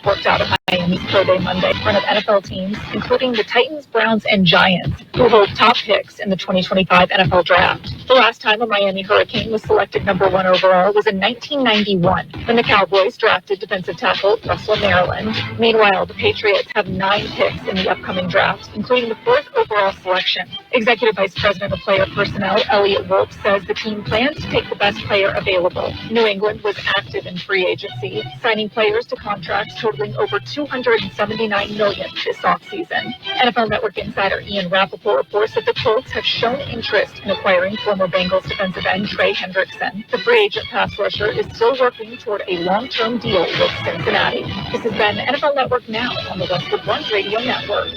worked out at Miami's Pro Day Monday in front of NFL teams, including the Titans, Browns, and Giants, who hold top picks in the 2025 NFL Draft. The last time a Miami Hurricane was selected number 1 overall was in 1991, when the Cowboys drafted defensive tackle Russell Maryland. Meanwhile, the Patriots have 9 picks in the upcoming draft, including the 4th overall selection. Executive Vice President of Player Personnel Elliot Wolf says the team plans to take the best player available. New England was active in free agency, signing players to contracts totaling over $279 million this offseason. NFL Network insider Ian Rappaport reports that the Colts have shown interest in acquiring former Bengals defensive end Trey Hendrickson. The free agent pass rusher is still working toward a long-term deal with Cincinnati. This has been NFL Network Now on the Westwood One Radio Network.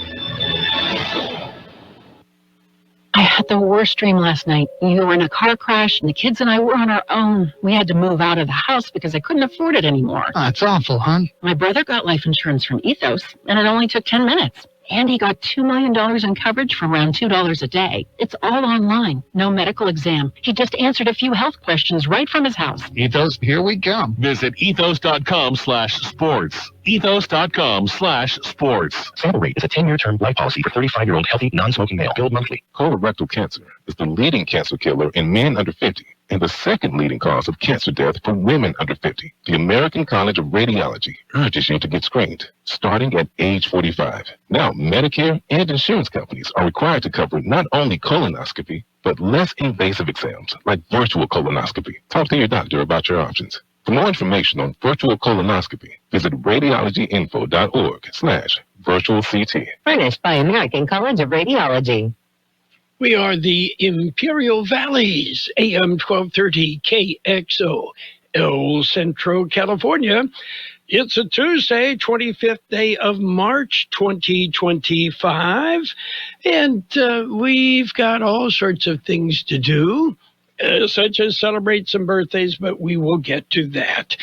I had the worst dream last night. You were in a car crash, and the kids and I were on our own. We had to move out of the house because I couldn't afford it anymore. Oh, it's awful, hon. My brother got life insurance from Ethos, and it only took 10 minutes. And he got $2 million in coverage for around $2 a day. It's all online. No medical exam. He just answered a few health questions right from his house. Ethos, here we come. Visit ethos.com/sports. Ethos.com/sports. Sample Rate is a 10-year term life policy for 35-year-old healthy, non-smoking male. Billed monthly. Colorectal cancer is the leading cancer killer in men under 50 and the second leading cause of cancer death for women under 50. The American College of Radiology urges you to get screened starting at age 45. Now, Medicare and insurance companies are required to cover not only colonoscopy, but less invasive exams like virtual colonoscopy. Talk to your doctor about your options. For more information on virtual colonoscopy, visit radiologyinfo.org/virtual CT. Furnished by American College of Radiology. We are the Imperial Valleys, AM 1230 KXO, El Centro, California. It's a Tuesday, 25th day of March, 2025, and we've got all sorts of things to do, such as celebrate some birthdays, but we will get to that.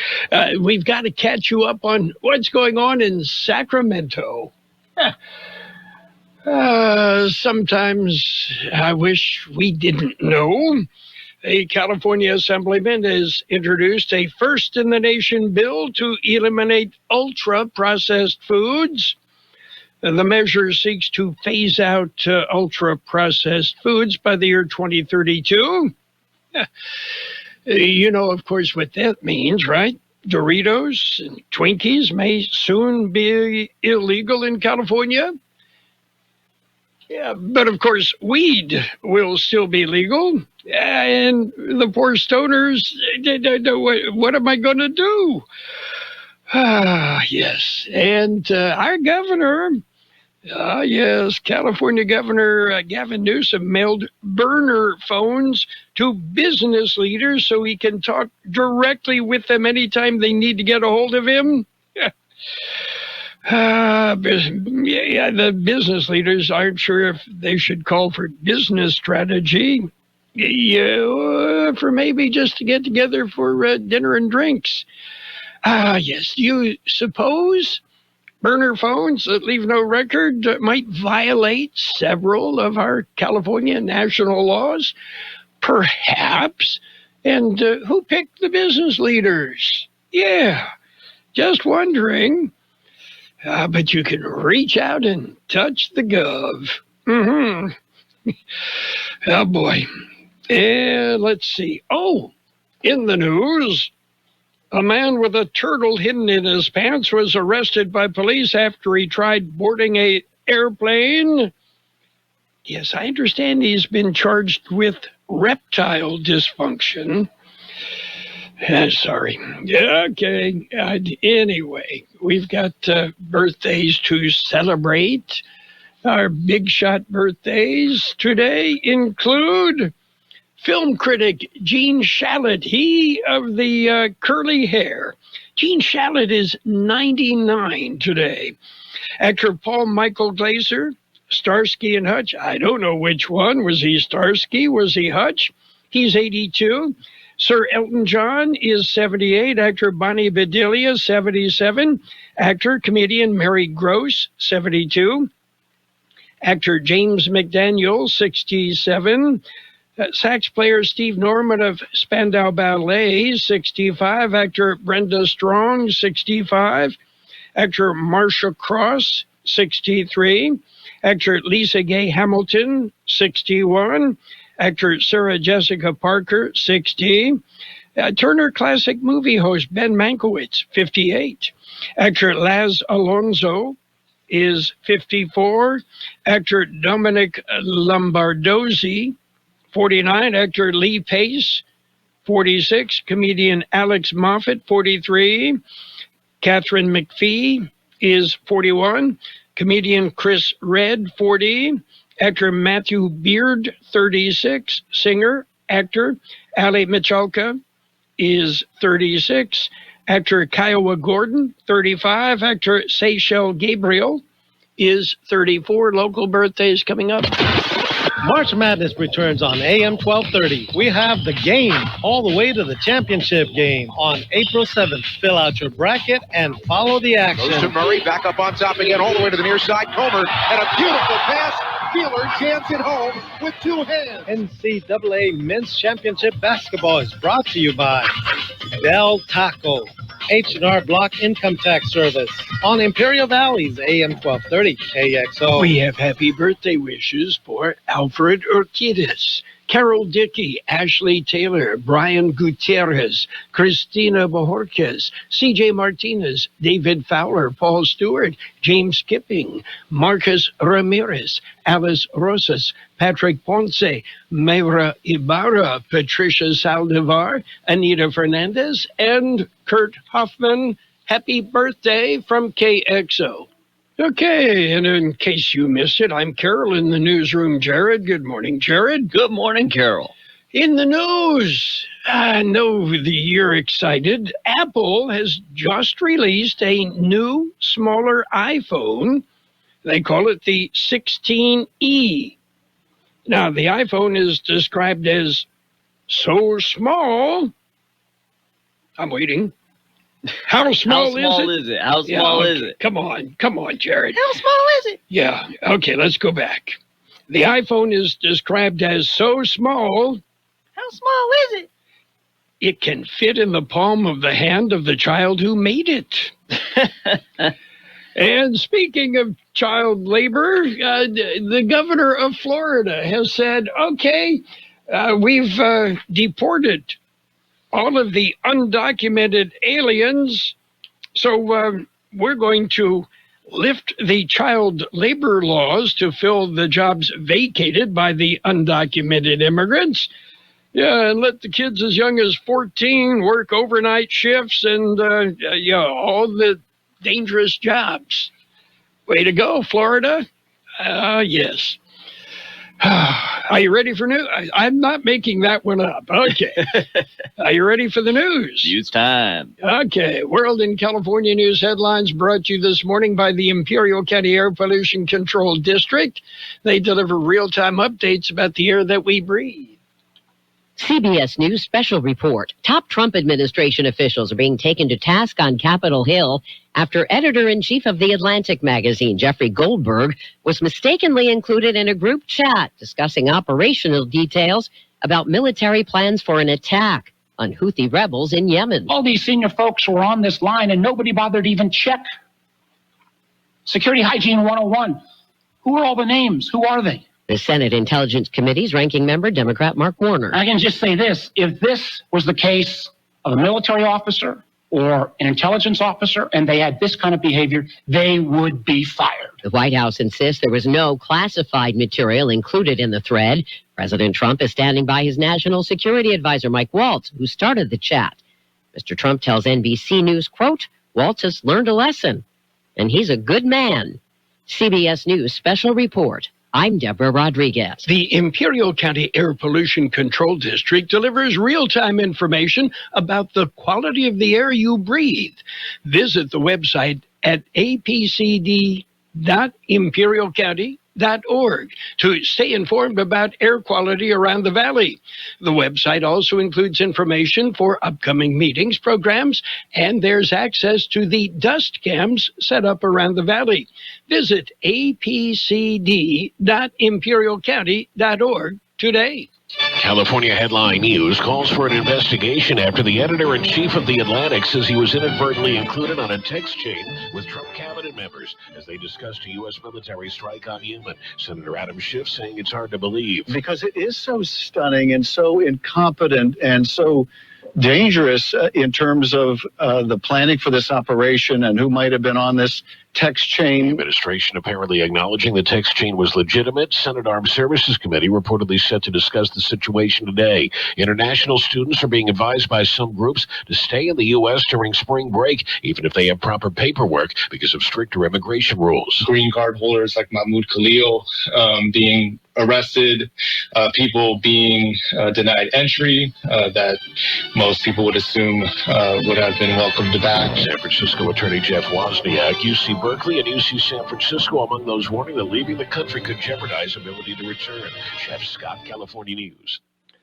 We've got to catch you up on what's going on in Sacramento. Sometimes I wish we didn't know. A California assemblyman has introduced a first-in-the-nation bill to eliminate ultra-processed foods. The measure seeks to phase out ultra-processed foods by the year 2032. You know, of course, what that means, right? Doritos and Twinkies may soon be illegal in California. Yeah, but of course, weed will still be legal. And the poor stoners, what am I going to do? Yes. And our governor, yes, California Governor Gavin Newsom mailed burner phones to business leaders so he can talk directly with them anytime they need to get a hold of him. The business leaders aren't sure if they should call for business strategy. For maybe just to get together for dinner and drinks. Yes, do you suppose burner phones that leave no record might violate several of our California national laws? Perhaps. And who picked the business leaders? Yeah, just wondering. But you can reach out and touch the gov. Oh, boy. And let's see. Oh, in the news, a man with a turtle hidden in his pants was arrested by police after he tried boarding an airplane. Yes, I understand he's been charged with reptile dysfunction. Sorry. Okay. Anyway, we've got birthdays to celebrate. Our big shot birthdays today include film critic Gene Shalit, he of the curly hair. Gene Shalit is 99 today. Actor Paul Michael Glaser, Starsky and Hutch. I don't know which one. Was he Starsky? Was he Hutch? He's 82. Sir Elton John is 78. Actor Bonnie Bedelia, 77. Actor, comedian Mary Gross, 72. Actor James McDaniel, 67. Sax player Steve Norman of Spandau Ballet, 65. Actor Brenda Strong, 65. Actor Marsha Cross, 63. Actor Lisa Gay Hamilton, 61. Actor Sarah Jessica Parker, 60. Turner Classic Movie host Ben Mankiewicz, 58. Actor Laz Alonso is 54. Actor Dominic Lombardozzi, 49. Actor Lee Pace, 46. Comedian Alex Moffat, 43. Catherine McPhee is 41. Comedian Chris Redd, 40. Actor Matthew Beard, 36. Singer, actor Ali Michalka is 36. Actor Kiowa Gordon, 35. Actor Seychelle Gabriel is 34. Local birthdays coming up. March Madness returns on AM 1230. We have the game all the way to the championship game on April 7th. Fill out your bracket and follow the action. Goes to Murray, back up on top again, all the way to the near side. Comer, and a beautiful pass. Wheeler jams it home with two hands. NCAA Men's Championship Basketball is brought to you by Del Taco, H&R Block Income Tax Service on Imperial Valley's AM 1230 KXO. We have happy birthday wishes for Alfred Urquidez, Carol Dickey, Ashley Taylor, Brian Gutierrez, Christina Bojorquez, CJ Martinez, David Fowler, Paul Stewart, James Kipping, Marcus Ramirez, Alice Rosas, Patrick Ponce, Mayra Ibarra, Patricia Saldivar, Anita Fernandez, and Kurt Hoffman. Happy birthday from KXO. Okay, and in case you missed it, I'm Carroll in the newsroom. Jared, good morning, Jared. Good morning, Carroll. In the news, I know that you're excited. Apple has just released a new, smaller iPhone. They call it the 16E. Now, the iPhone is described as so small. I'm waiting. How small is it? How small is it? Come on, Jared. How small is it? Yeah, okay, let's go back. The iPhone is described as so small. How small is it? It can fit in the palm of the hand of the child who made it. And speaking of child labor, the governor of Florida has said, okay, we've deported all of the undocumented aliens, so we're going to lift the child labor laws to fill the jobs vacated by the undocumented immigrants. Yeah, and let the kids as young as 14 work overnight shifts and all the dangerous jobs. Way to go, Florida. Yes. Are you ready for news? I'm not making that one up. Okay. Are you ready for the news? News time. Okay. World and California news headlines brought to you this morning by the Imperial County Air Pollution Control District. They deliver real-time updates about the air that we breathe. CBS News special report. Top Trump administration officials are being taken to task on Capitol Hill after editor-in-chief of The Atlantic magazine, Jeffrey Goldberg, was mistakenly included in a group chat discussing operational details about military plans for an attack on Houthi rebels in Yemen. All these senior folks were on this line and nobody bothered to even check. Security Hygiene 101. Who are all the names? Who are they? The Senate Intelligence Committee's ranking member, Democrat Mark Warner. I can just say this. If this was the case of a military officer or an intelligence officer and they had this kind of behavior, they would be fired. The White House insists there was no classified material included in the thread. President Trump is standing by his national security advisor, Mike Waltz, who started the chat. Mr. Trump tells NBC News, quote, Waltz has learned a lesson, and he's a good man. CBS News special report. I'm Deborah Rodriguez. The Imperial County Air Pollution Control District delivers real-time information about the quality of the air you breathe. Visit the website at apcd.imperialcounty.org to stay informed about air quality around the valley. The website also includes information for upcoming meetings, programs, and there's access to the dust cams set up around the valley. Visit apcd.imperialcounty.org today. California Headline News calls for an investigation after the editor-in-chief of The Atlantic says he was inadvertently included on a text chain with Trump cabinet members as they discussed a U.S. military strike on Yemen. Senator Adam Schiff saying it's hard to believe. Because it is so stunning and so incompetent and so dangerous in terms of the planning for this operation and who might have been on this text chain. The administration apparently acknowledging the text chain was legitimate. Senate Armed Services Committee reportedly set to discuss the situation today. International students are being advised by some groups to stay in the U.S. during spring break, even if they have proper paperwork, because of stricter immigration rules. Green card holders like Mahmoud Khalil being arrested, people being denied entry that most people would assume would have been welcomed back. San Francisco Attorney Jeff Wozniak, UC Berkeley and UC San Francisco among those warning that leaving the country could jeopardize ability to return. Jeff Scott, California News.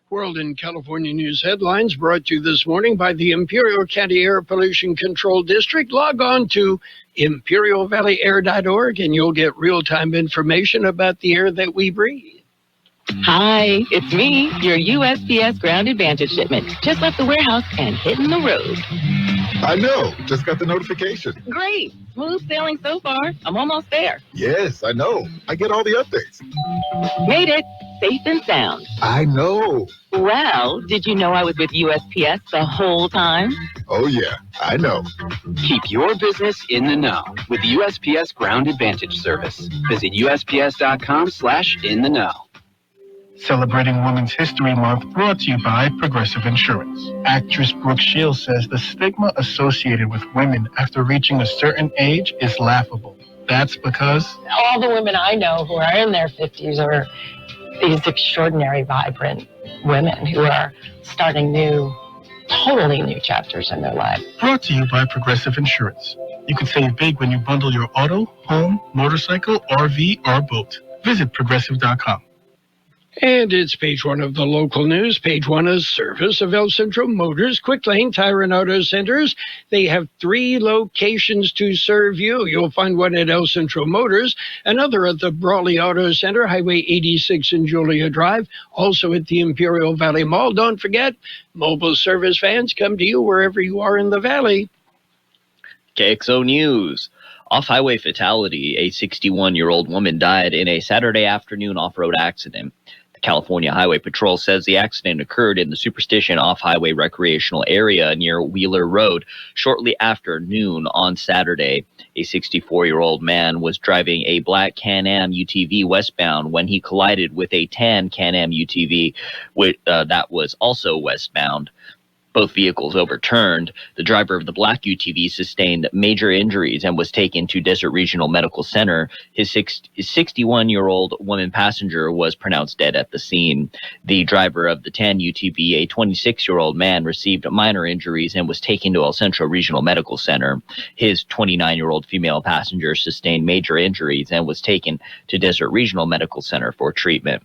World in California News headlines brought to you this morning by the Imperial County Air Pollution Control District. Log on to imperialvalleyair.org and you'll get real-time information about the air that we breathe. Hi, it's me, your USPS Ground Advantage shipment. Just left the warehouse and hitting the road. I know. Just got the notification. Great. Smooth sailing so far. I'm almost there. Yes, I know. I get all the updates. Made it. Safe and sound. I know. Well, did you know I was with USPS the whole time? Oh, yeah. I know. Keep your business in the know with the USPS Ground Advantage service. Visit USPS.com/in-the-know. Celebrating Women's History Month, brought to you by Progressive Insurance. Actress Brooke Shields says the stigma associated with women after reaching a certain age is laughable. That's because all the women I know who are in their 50s are these extraordinary, vibrant women who are starting totally new chapters in their life. Brought to you by Progressive Insurance. You can save big when you bundle your auto, home, motorcycle, RV, or boat. Visit Progressive.com. And it's page one of the local news. Page one is service of El Centro Motors, Quick Lane Tire and Auto Centers. They have 3 locations to serve you. You'll find one at El Centro Motors, another at the Brawley Auto Center, Highway 86 and Julia Drive, also at the Imperial Valley Mall. Don't forget, mobile service vans come to you wherever you are in the valley. Kxo News. Off-highway fatality. A 61-year-old woman died in a Saturday afternoon off-road accident. California Highway Patrol says the accident occurred in the Superstition off-highway recreational area near Wheeler Road shortly after noon on Saturday. A 64-year-old man was driving a black Can-Am UTV westbound when he collided with a tan Can-Am UTV that was also westbound. Both vehicles overturned. The driver of the black UTV sustained major injuries and was taken to Desert Regional Medical Center. His 61-year-old woman passenger was pronounced dead at the scene. The driver of the tan UTV, a 26-year-old man, received minor injuries and was taken to El Centro Regional Medical Center. His 29-year-old female passenger sustained major injuries and was taken to Desert Regional Medical Center for treatment.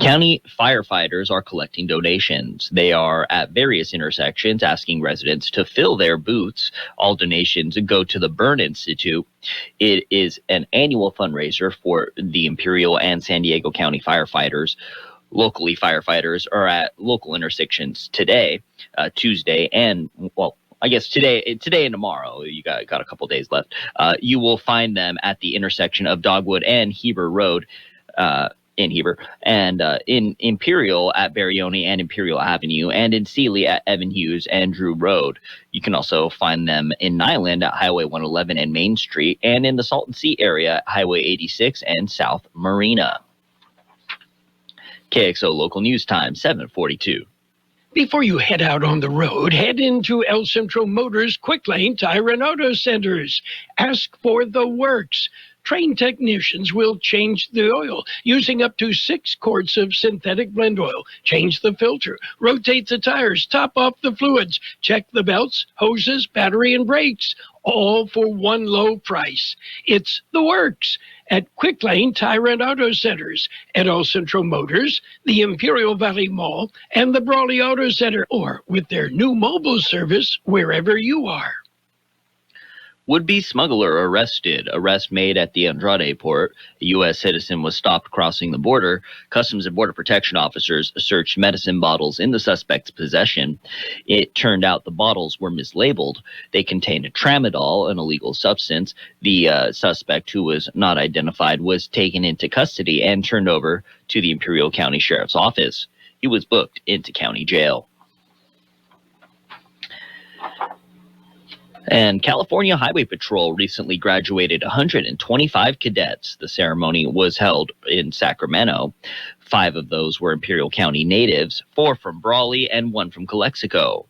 County firefighters are collecting donations. They are at various intersections asking residents to fill their booths. All donations go to the Burn Institute. It is an annual fundraiser for the Imperial and San Diego County firefighters. Locally, firefighters are at local intersections today, Tuesday, and, well, I guess today and tomorrow. You got a couple days left. You will find them at the intersection of Dogwood and Heber Road, in Heber, and in Imperial at Barione and Imperial Avenue, and in Sealy at Evan Hughes and Drew Road. You can also find them in Nyland at Highway 111 and Main Street, and in the Salton Sea area at Highway 86 and South Marina. KXO Local News Time, 7:42. Before you head out on the road, head into El Centro Motors Quick Lane Tire and Auto Centers. Ask for the works. Trained technicians will change the oil using up to 6 quarts of synthetic blend oil. Change the filter, rotate the tires, top off the fluids, check the belts, hoses, battery, and brakes, all for one low price. It's the works at Quick Lane Tire and Auto Centers, at El Centro Motors, the Imperial Valley Mall, and the Brawley Auto Center, or with their new mobile service wherever you are. Would-be smuggler arrested. Arrest made at the Andrade port. A U.S. citizen was stopped crossing the border. Customs and Border Protection officers searched medicine bottles in the suspect's possession. It turned out the bottles were mislabeled. They contained tramadol, an illegal substance. The suspect, who was not identified, was taken into custody and turned over to the Imperial County Sheriff's Office. He was booked into county jail. And California Highway Patrol recently graduated 125 cadets. The ceremony was held in Sacramento. 5 of those were Imperial County natives, 4 from Brawley and 1 from Calexico.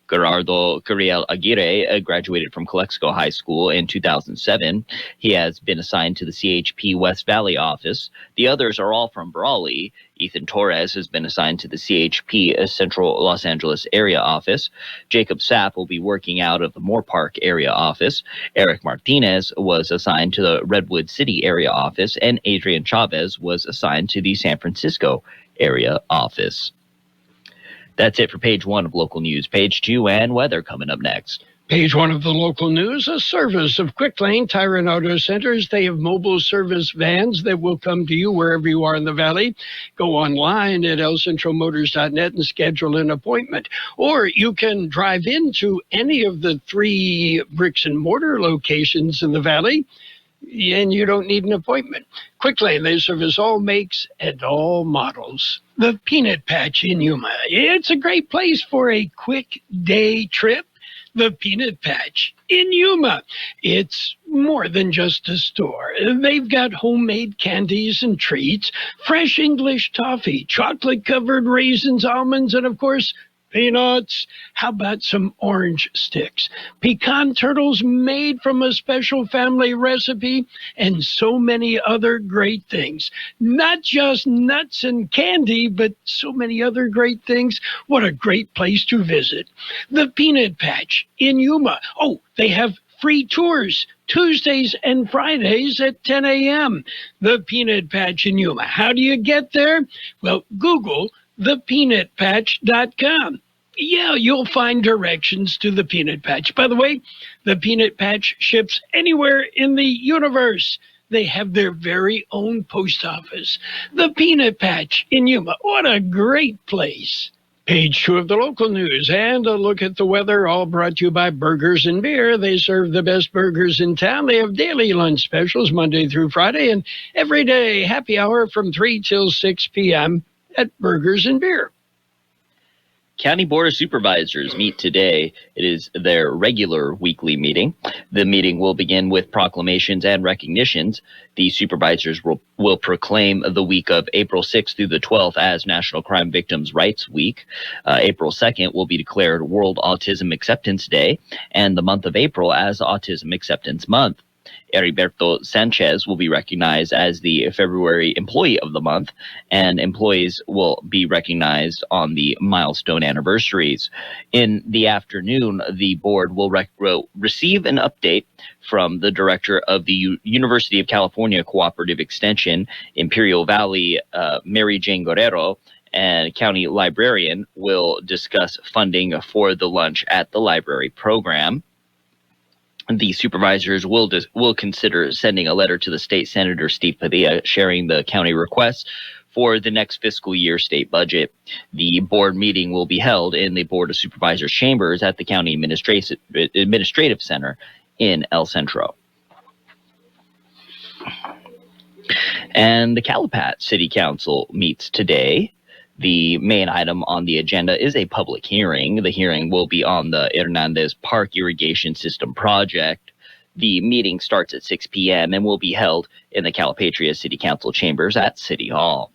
Gerardo Curiel Aguirre graduated from Calexico High School in 2007. He has been assigned to the CHP West Valley office. The others are all from Brawley. Ethan Torres has been assigned to the CHP Central Los Angeles area office. Jacob Sapp will be working out of the Moore Park area office. Eric Martinez was assigned to the Redwood City area office, and Adrian Chavez was assigned to the San Francisco area office. That's it for page 1 of local news. Page 2 and weather coming up next. Page 1 of the local news, a service of Quick Lane Tire and Auto Centers. They have mobile service vans that will come to you wherever you are in the valley. Go online at elcentralmotors.net and schedule an appointment. Or you can drive into any of the 3 bricks and mortar locations in the valley, and you don't need an appointment. Quick Lane, they service all makes and all models. The Peanut Patch in Yuma. It's a great place for a quick day trip. The Peanut Patch in Yuma. It's more than just a store. They've got homemade candies and treats, fresh English toffee, chocolate-covered raisins, almonds, and, of course, peanuts. How about some orange sticks? Pecan turtles made from a special family recipe, and so many other great things. Not just nuts and candy, but so many other great things. What a great place to visit. The Peanut Patch in Yuma. Oh, they have free tours Tuesdays and Fridays at 10 a.m. The Peanut Patch in Yuma. How do you get there? Well, Google thepeanutpatch.com. Yeah, you'll find directions to the Peanut Patch. By the way, the Peanut Patch ships anywhere in the universe. They have their very own post office. The Peanut Patch in Yuma. What a great place. Page 2 of the local news and a look at the weather, all brought to you by Burgers and Beer. They serve the best burgers in town. They have daily lunch specials Monday through Friday and every day happy hour from 3 till 6 p.m. at Burgers and Beer. County Board of Supervisors meet today. It is their regular weekly meeting. The meeting will begin with proclamations and recognitions. The supervisors will proclaim the week of April 6th through the 12th as National Crime Victims' Rights Week. April 2nd will be declared World Autism Acceptance Day, and the month of April as Autism Acceptance Month. Heriberto Sanchez will be recognized as the February Employee of the Month, and employees will be recognized on the milestone anniversaries. In the afternoon, the board will receive an update from the director of the University of California Cooperative Extension, Imperial Valley, Mary Jane Guerrero, and county librarian will discuss funding for the lunch at the library program. The supervisors will consider sending a letter to the state senator, Steve Padilla, sharing the county requests for the next fiscal year state budget. The board meeting will be held in the Board of Supervisors chambers at the County Administrative Center in El Centro. And the Calapat City Council meets today. The main item on the agenda is a public hearing. The hearing will be on the Hernandez Park Irrigation System project. The meeting starts at 6 p.m. and will be held in the Calipatria City Council chambers at City Hall.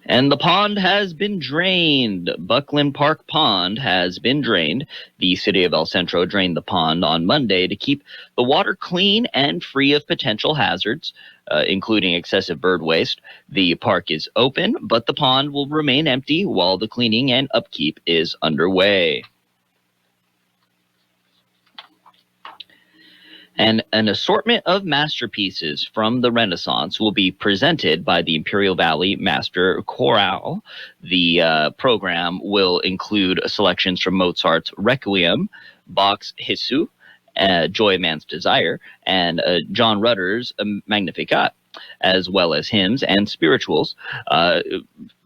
And the pond has been drained. Buckley Park Pond has been drained. The city of El Centro drained the pond on Monday to keep the water clean and free of potential hazards, including excessive bird waste. The park is open, but the pond will remain empty while the cleaning and upkeep is underway. And an assortment of masterpieces from the Renaissance will be presented by the Imperial Valley Master Chorale. The program will include selections from Mozart's Requiem, Bach's Jesu, Joy of Man's Desire, and John Rutter's Magnificat, as well as hymns and spirituals.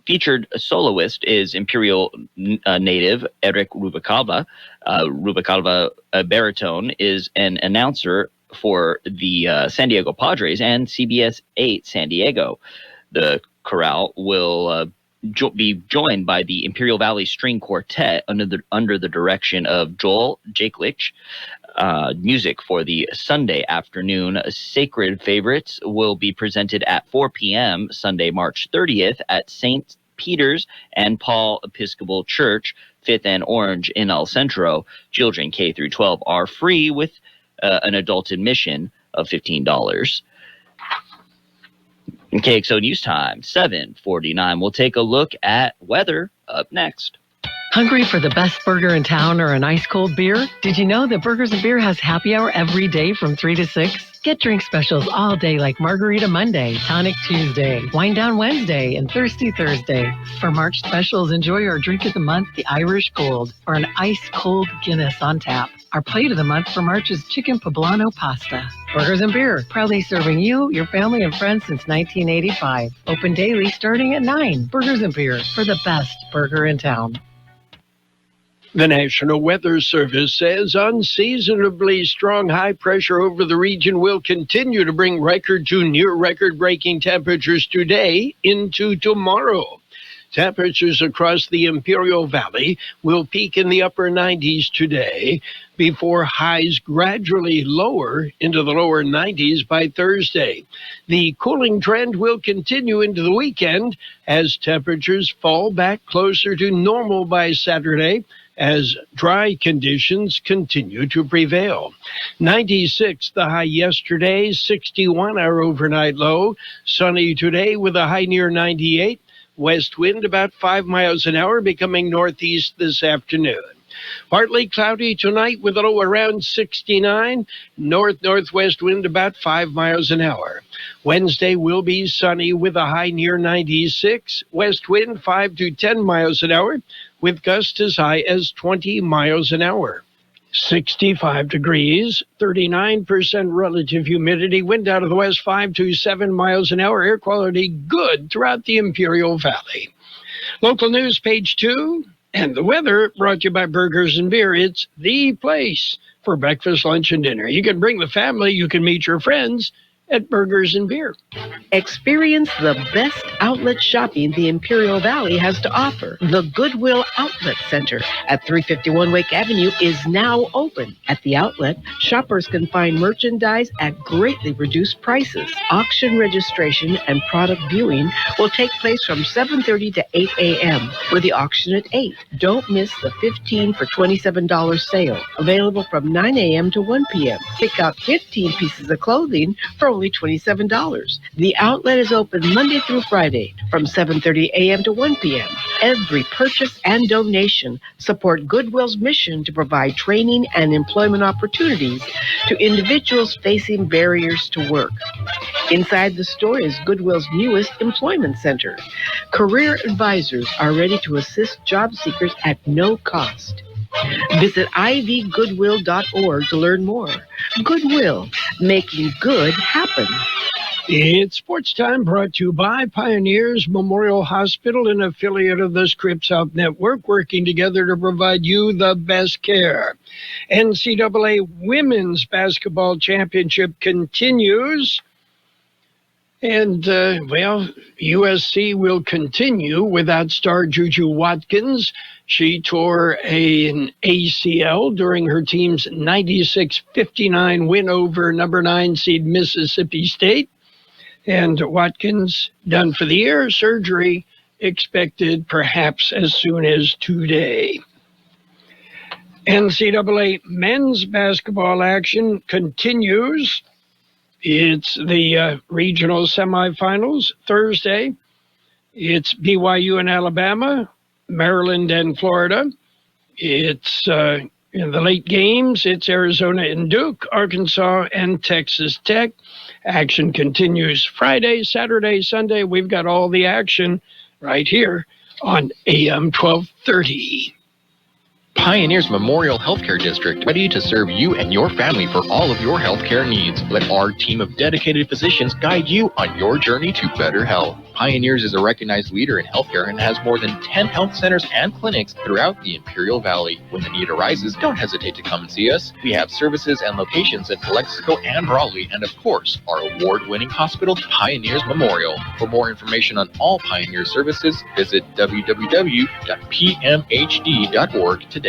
Featured soloist is Imperial native Eric Rubalcaba. Rubalcaba baritone is an announcer for the San Diego Padres and CBS 8 San Diego. The chorale will be joined by the Imperial Valley String Quartet under the direction of Joel Jaklich. Music for the Sunday afternoon Sacred Favorites will be presented at 4 p.m. Sunday, March 30th at St. Peter's and Paul Episcopal Church, 5th and Orange in El Centro. Children K through 12 are free with an adult admission of $15. In KXO News Time, 7:49. We'll take a look at weather up next. Hungry for the best burger in town or an ice-cold beer? Did you know that Burgers & Beer has happy hour every day from 3 to 6? Get drink specials all day like Margarita Monday, Tonic Tuesday, Wine Down Wednesday, and Thirsty Thursday. For March specials, enjoy our drink of the month, the Irish Gold, or an ice-cold Guinness on tap. Our plate of the month for March is chicken poblano pasta. Burgers & Beer, proudly serving you, your family, and friends since 1985. Open daily starting at 9. Burgers & Beer, for the best burger in town. The National Weather Service says unseasonably strong high pressure over the region will continue to bring record to near record-breaking temperatures today into tomorrow. Temperatures across the Imperial Valley will peak in the upper 90s today before highs gradually lower into the lower 90s by Thursday. The cooling trend will continue into the weekend as temperatures fall back closer to normal by Saturday, as dry conditions continue to prevail. 96 the high yesterday, 61 our overnight low. Sunny today with a high near 98. West wind about 5 miles an hour, becoming northeast this afternoon. Partly cloudy tonight with a low around 69. North-northwest wind about 5 miles an hour. Wednesday will be sunny with a high near 96. West wind 5 to 10 miles an hour with gusts as high as 20 miles an hour. 65 degrees, 39% relative humidity, wind out of the west 5 to 7 miles an hour, air quality good throughout the Imperial Valley. Local news, page 2, and the weather brought to you by Burgers & Beer. It's the place for breakfast, lunch, and dinner. You can bring the family, you can meet your friends at Burgers & Beer. Experience the best outlet shopping the Imperial Valley has to offer. The Goodwill Outlet Center at 351 Wake Avenue is now open. At the outlet, shoppers can find merchandise at greatly reduced prices. Auction registration and product viewing will take place from 7:30 to 8 a.m. with the auction at 8. Don't miss the 15 for $27 sale, available from 9 a.m. to 1 p.m. Pick out 15 pieces of clothing for only $27. The outlet is open Monday through Friday from 7:30 a.m. to 1 p.m. Every purchase and donation support Goodwill's mission to provide training and employment opportunities to individuals facing barriers to work. Inside the store is Goodwill's newest employment center. Career advisors are ready to assist job seekers at no cost. Visit ivgoodwill.org to learn more. Goodwill, making good happen. It's Sports Time, brought to you by Pioneers Memorial Hospital, an affiliate of the Scripps Health Network, working together to provide you the best care. NCAA Women's Basketball Championship continues. And, USC will continue without star Juju Watkins. She tore an ACL during her team's 96-59 win over number 9 seed Mississippi State. And Watkins done for the year. Surgery expected perhaps as soon as today. NCAA men's basketball action continues. It's the regional semifinals Thursday. It's BYU and Alabama, Maryland and Florida. It's In the late games, it's Arizona and Duke, Arkansas and Texas Tech. Action continues Friday, Saturday, Sunday. We've got all the action right here on AM 1230. Pioneers Memorial Healthcare District, ready to serve you and your family for all of your healthcare needs. Let our team of dedicated physicians guide you on your journey to better health. Pioneers is a recognized leader in healthcare and has more than 10 health centers and clinics throughout the Imperial Valley. When the need arises, don't hesitate to come and see us. We have services and locations in Calexico and Raleigh, and of course, our award-winning hospital, Pioneers Memorial. For more information on all Pioneer services, visit www.pmhd.org today.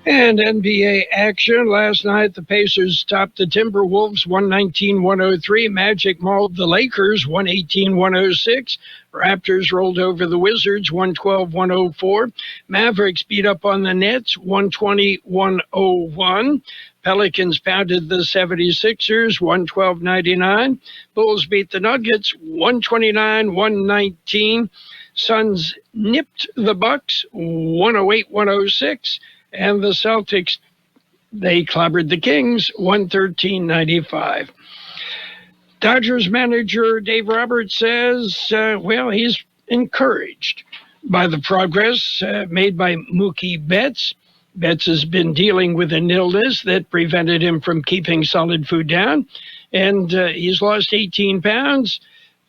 And NBA action. Last night, the Pacers topped the Timberwolves 119-103. Magic mauled the Lakers 118-106. Raptors rolled over the Wizards 112-104. Mavericks beat up on the Nets 120-101. Pelicans pounded the 76ers 112-99. Bulls beat the Nuggets 129-119. Suns nipped the Bucks 108-106. And the Celtics, they clobbered the Kings 113-95. Dodgers manager Dave Roberts says, he's encouraged by the progress made by Mookie Betts. Betts has been dealing with an illness that prevented him from keeping solid food down, and he's lost 18 pounds,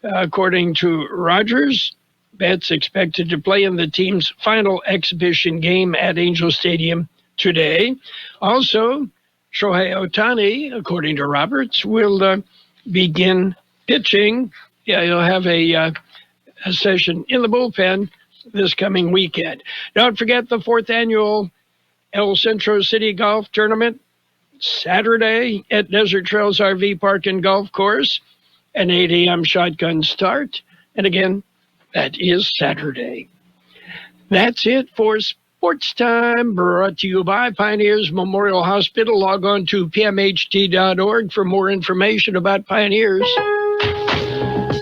according to Rogers. Betts expected to play in the team's final exhibition game at Angel Stadium today. Also, Shohei Ohtani, according to Roberts, will begin pitching. He'll have a session in the bullpen this coming weekend. Don't forget the 4th annual El Centro City Golf Tournament, Saturday at Desert Trails RV Park and Golf Course, an 8 a.m. shotgun start. And again, that is Saturday. That's it for Sports Time, brought to you by Pioneers Memorial Hospital. Log on to pmht.org for more information about Pioneers.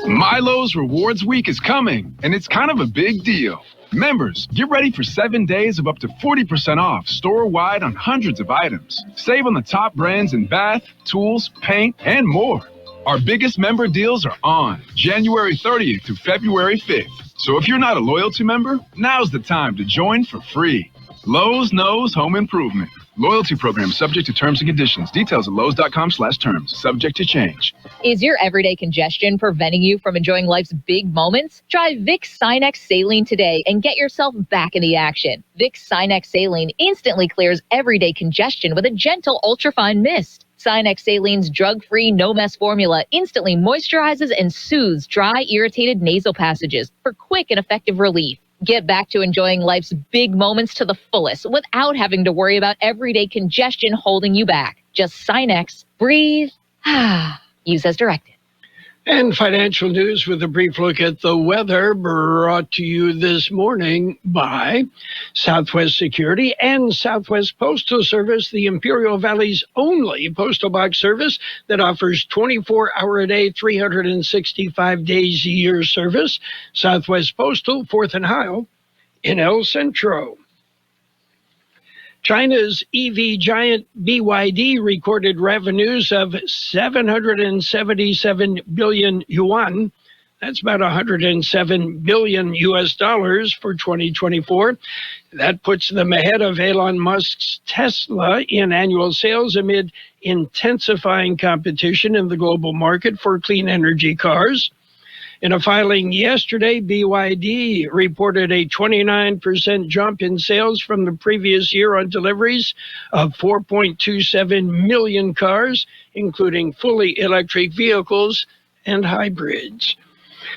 Milo's Rewards Week is coming, and it's kind of a big deal. Members, get ready for 7 days of up to 40% off store-wide on hundreds of items. Save on the top brands in bath, tools, paint, and more. Our biggest member deals are on January 30th through February 5th. So if you're not a loyalty member, now's the time to join for free. Lowe's knows home improvement. Loyalty program subject to terms and conditions. Details at lowes.com/terms. Subject to change. Is your everyday congestion preventing you from enjoying life's big moments? Try Vicks Sinex Saline today and get yourself back in the action. Vicks Sinex Saline instantly clears everyday congestion with a gentle ultrafine mist. Sinex Saline's drug-free, no-mess formula instantly moisturizes and soothes dry, irritated nasal passages for quick and effective relief. Get back to enjoying life's big moments to the fullest without having to worry about everyday congestion holding you back. Just Sinex, breathe, use as directed. And financial news with a brief look at the weather, brought to you this morning by Southwest Security and Southwest Postal Service, the Imperial Valley's only postal box service that offers 24-hour-a-day, 365 days a year service. Southwest Postal, 4th and Heil in El Centro. China's EV giant BYD recorded revenues of 777 billion yuan. That's about $107 billion US dollars for 2024. That puts them ahead of Elon Musk's Tesla in annual sales amid intensifying competition in the global market for clean energy cars. In a filing yesterday, BYD reported a 29% jump in sales from the previous year on deliveries of 4.27 million cars, including fully electric vehicles and hybrids.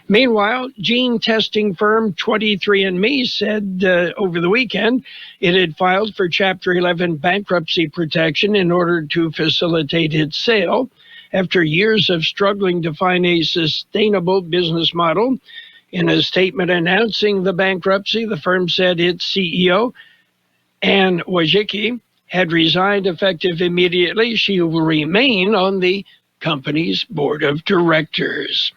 Meanwhile, gene testing firm 23andMe said over the weekend it had filed for Chapter 11 bankruptcy protection in order to facilitate its sale. After years of struggling to find a sustainable business model. In a statement announcing the bankruptcy, the firm said its CEO, Anne Wojcicki, had resigned effective immediately. She will remain on the company's board of directors.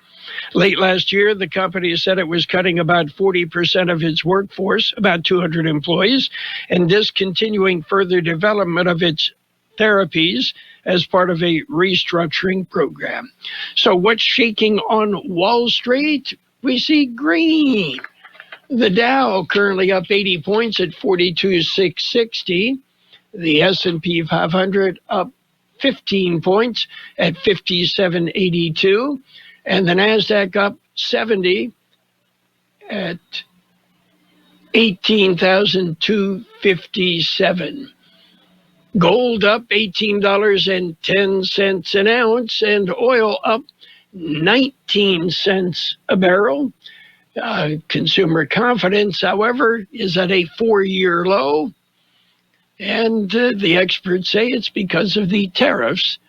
Late last year, the company said it was cutting about 40% of its workforce, about 200 employees, and discontinuing further development of its therapies as part of a restructuring program. So what's shaking on Wall Street? We see green. The Dow currently up 80 points at 42,660. The S&P 500 up 15 points at 5782. And the NASDAQ up 70 at 18,257. Gold up $18.10 an ounce, and oil up 19 cents a barrel. Consumer confidence, however, is at a 4-year low, and the experts say it's because of the tariffs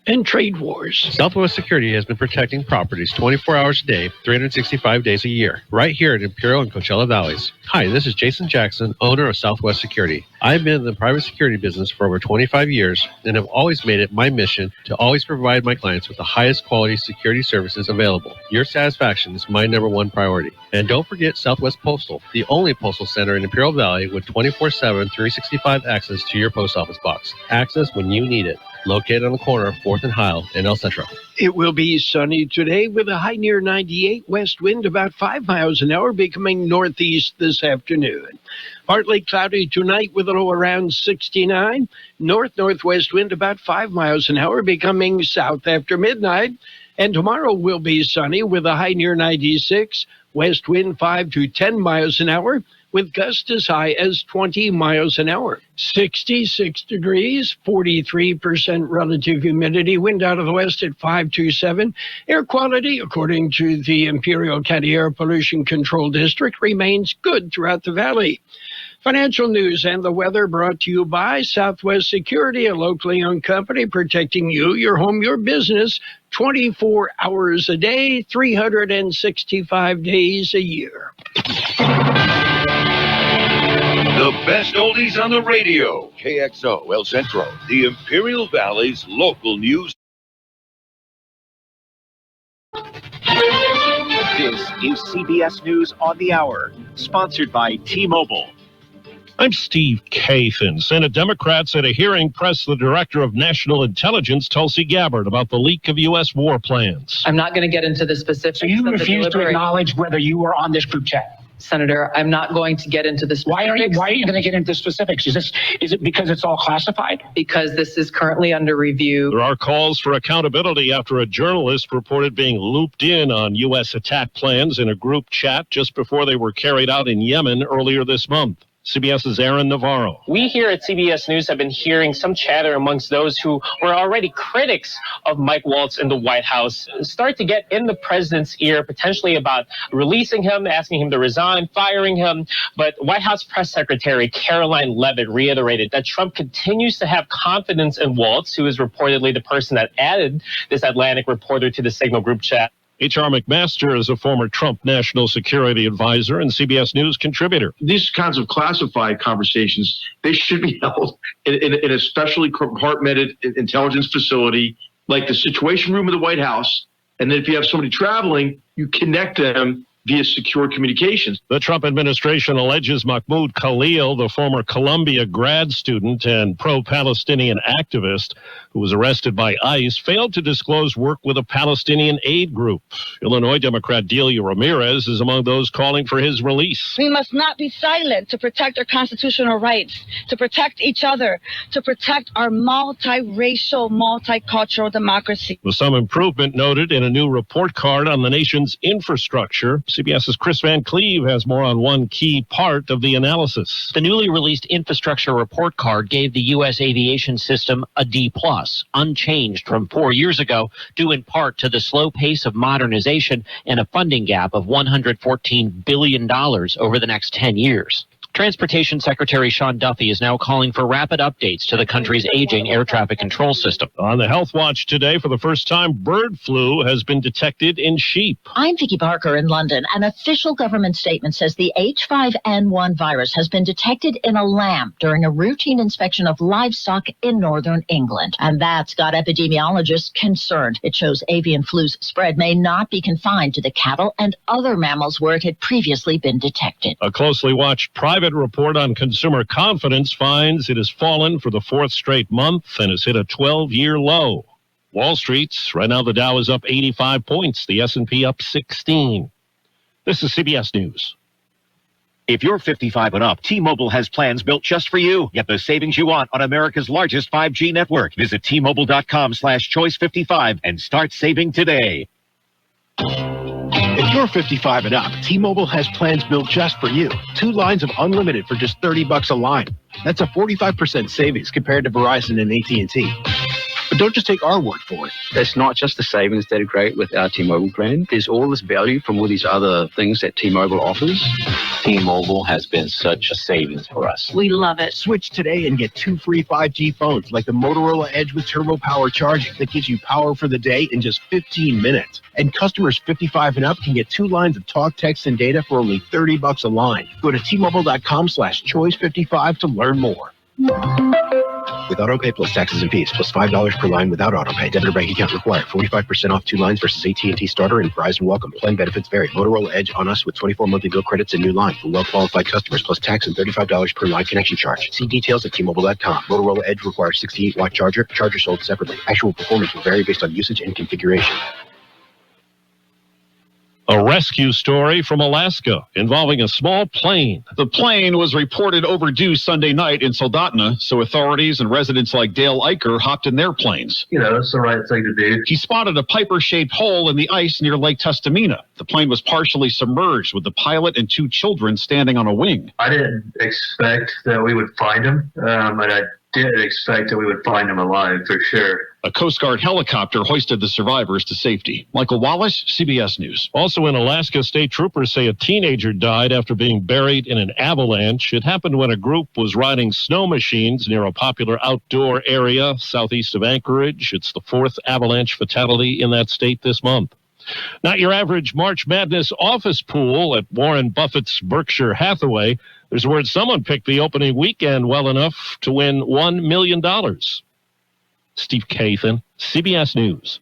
and trade wars. Southwest Security has been protecting properties 24 hours a day, 365 days a year, right here in Imperial and Coachella Valleys. Hi, this is Jason Jackson, owner of Southwest Security. I've been in the private security business for over 25 years and have always made it my mission to always provide my clients with the highest quality security services available. Your satisfaction is my #1 priority. And don't forget Southwest Postal, the only postal center in Imperial Valley with 24/7, 365 access to your post office box. Access when you need it. Located on the corner of 4th and Heil in El Centro. It will be sunny today with a high near 98, west wind about 5 miles an hour, becoming northeast this afternoon. Partly cloudy tonight with a low around 69. North-northwest wind about 5 miles an hour, becoming south after midnight. And tomorrow will be sunny with a high near 96, west wind 5 to 10 miles an hour, with gusts as high as 20 miles an hour. 66 degrees, 43% relative humidity, wind out of the west at 527. Air quality, according to the Imperial County Air Pollution Control District, remains good throughout the valley. Financial news and the weather brought to you by Southwest Security, a locally owned company protecting you, your home, your business, 24 hours a day, 365 days a year. The best oldies on the radio. KXO El Centro, the Imperial Valley's local news. This is CBS News on the Hour, sponsored by T-Mobile. I'm Steve Kathan. Senate Democrats at a hearing pressed the Director of National Intelligence, Tulsi Gabbard, about the leak of U.S. war plans. I'm not going to get into the specifics. So you refuse to acknowledge whether you were on this group chat? Senator, I'm not going to get into the specifics. Why are you going to get into specifics? Is it because it's all classified? Because this is currently under review. There are calls for accountability after a journalist reported being looped in on U.S. attack plans in a group chat just before they were carried out in Yemen earlier this month. CBS's Aaron Navarro. We here at CBS News have been hearing some chatter amongst those who were already critics of Mike Waltz in the White House start to get in the president's ear, potentially about releasing him, asking him to resign, firing him. But White House Press Secretary Caroline Leavitt reiterated that Trump continues to have confidence in Waltz, who is reportedly the person that added this Atlantic reporter to the Signal group chat. H.R. McMaster is a former Trump national security advisor and CBS News contributor. These kinds of classified conversations, they should be held in a specially compartmented intelligence facility like the Situation Room of the White House. And then if you have somebody traveling, you connect them via secure communications. The Trump administration alleges Mahmoud Khalil, the former Columbia grad student and pro-Palestinian activist who was arrested by ICE, failed to disclose work with a Palestinian aid group. Illinois Democrat Delia Ramirez is among those calling for his release. We must not be silent to protect our constitutional rights, to protect each other, to protect our multiracial, multicultural democracy. With some improvement noted in a new report card on the nation's infrastructure, CBS's Chris Van Cleve has more on one key part of the analysis. The newly released infrastructure report card gave the U.S. aviation system a D+, unchanged from 4 years ago, due in part to the slow pace of modernization and a funding gap of $114 billion over the next 10 years. Transportation Secretary Sean Duffy is now calling for rapid updates to the country's aging air traffic control system. On the Health Watch today, for the first time, bird flu has been detected in sheep. I'm Vicki Barker in London. An official government statement says the H5N1 virus has been detected in a lamb during a routine inspection of livestock in northern England. And that's got epidemiologists concerned. It shows avian flu's spread may not be confined to the cattle and other mammals where it had previously been detected. A closely watched private report on consumer confidence finds it has fallen for the fourth straight month and has hit a 12-year low. Wall Street's right now the Dow is up 85 points, the S&P up 16. This is CBS News. If you're 55 and up, T-Mobile has plans built just for you. Get the savings you want on America's largest 5G network. Visit T-Mobile.com/choice55 and start saving today. If you're 55 and up, T-Mobile has plans built just for you. 2 lines of unlimited for just $30 a line. That's a 45% savings compared to Verizon and AT&T. But don't just take our word for it. It's not just the savings that are great with our T-Mobile plan. There's all this value from all these other things that T-Mobile offers. T-Mobile has been such a savings for us. We love it. Switch today and get 2 free 5G phones like the Motorola Edge with Turbo Power charging that gives you power for the day in just 15 minutes. And customers 55 and up can get 2 lines of talk, text, and data for only $30 a line. Go to T-Mobile.com/choice55 to learn more. With AutoPay plus taxes and fees, plus $5 per line without AutoPay. Debit or bank account required. 45% off 2 lines versus AT&T Starter and Verizon Welcome. Plan benefits vary. Motorola Edge on us with 24 monthly bill credits and new line for well-qualified customers, plus tax and $35 per line connection charge. See details at T-Mobile.com. Motorola Edge requires 68-watt charger. Charger sold separately. Actual performance will vary based on usage and configuration. A rescue story from Alaska involving a small plane. The plane was reported overdue Sunday night in Soldotna, so authorities and residents like Dale Eicher hopped in their planes. You know, that's the right thing to do. He spotted a Piper-shaped hole in the ice near Lake Tustamina. The plane was partially submerged with the pilot and 2 children standing on a wing. I didn't expect that we would find him, but I did expect that we would find him alive for sure. A Coast Guard helicopter hoisted the survivors to safety. Michael Wallace, CBS News. Also in Alaska, state troopers say a teenager died after being buried in an avalanche. It happened when a group was riding snow machines near a popular outdoor area southeast of Anchorage. It's the 4th avalanche fatality in that state this month. Not your average March Madness office pool at Warren Buffett's Berkshire Hathaway. There's word someone picked the opening weekend well enough to win $1 million. Steve Kathan, CBS News.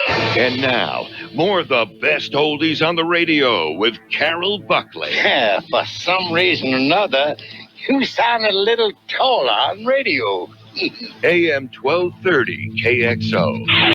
And now, more of the best oldies on the radio with Carroll Buckley. Yeah, for some reason or another, you sound a little taller on radio. AM 1230 KXO.